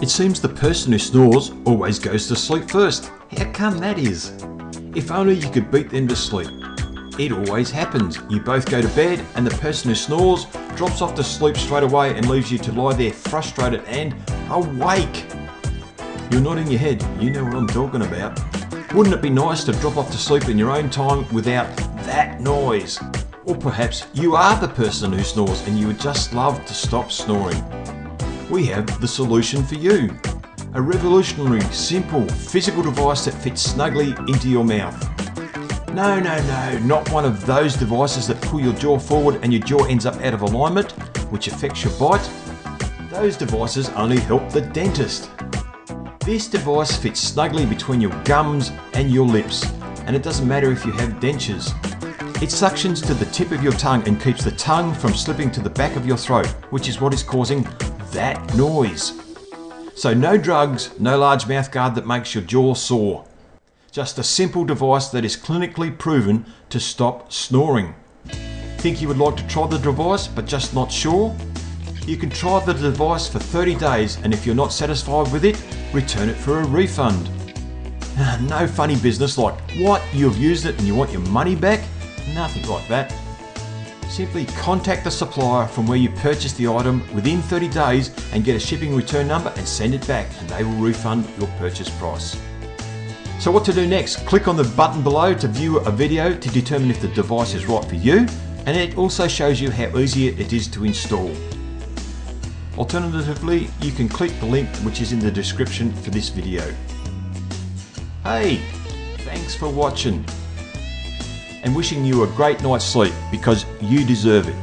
It seems the person who snores always goes to sleep first. How come that is? If only you could beat them to sleep. It always happens. You both go to bed and the person who snores drops off to sleep straight away and leaves you to lie there frustrated and awake. You're nodding your head. You know what I'm talking about. Wouldn't it be nice to drop off to sleep in your own time without that noise? Or perhaps you are the person who snores and you would just love to stop snoring. We have the solution for you. A revolutionary, simple, physical device that fits snugly into your mouth. No, not one of those devices that pull your jaw forward and your jaw ends up out of alignment, which affects your bite. Those devices only help the dentist. This device fits snugly between your gums and your lips, and it doesn't matter if you have dentures. It suctions to the tip of your tongue and keeps the tongue from slipping to the back of your throat, which is what is causing that noise. So no drugs, no large mouth guard that makes your jaw sore. Just a simple device that is clinically proven to stop snoring. Think you would like to try the device but just not sure? You can try the device for 30 days and if you're not satisfied with it, return it for a refund. No funny business like, what, you've used it and you want your money back? Nothing like that. Simply contact the supplier from where you purchased the item within 30 days and get a shipping return number and send it back and they will refund your purchase price. So what to do next? Click on the button below to view a video to determine if the device is right for you, and it also shows you how easy it is to install. Alternatively, you can click the link which is in the description for this video. Hey, thanks for watching and wishing you a great night's sleep because you deserve it.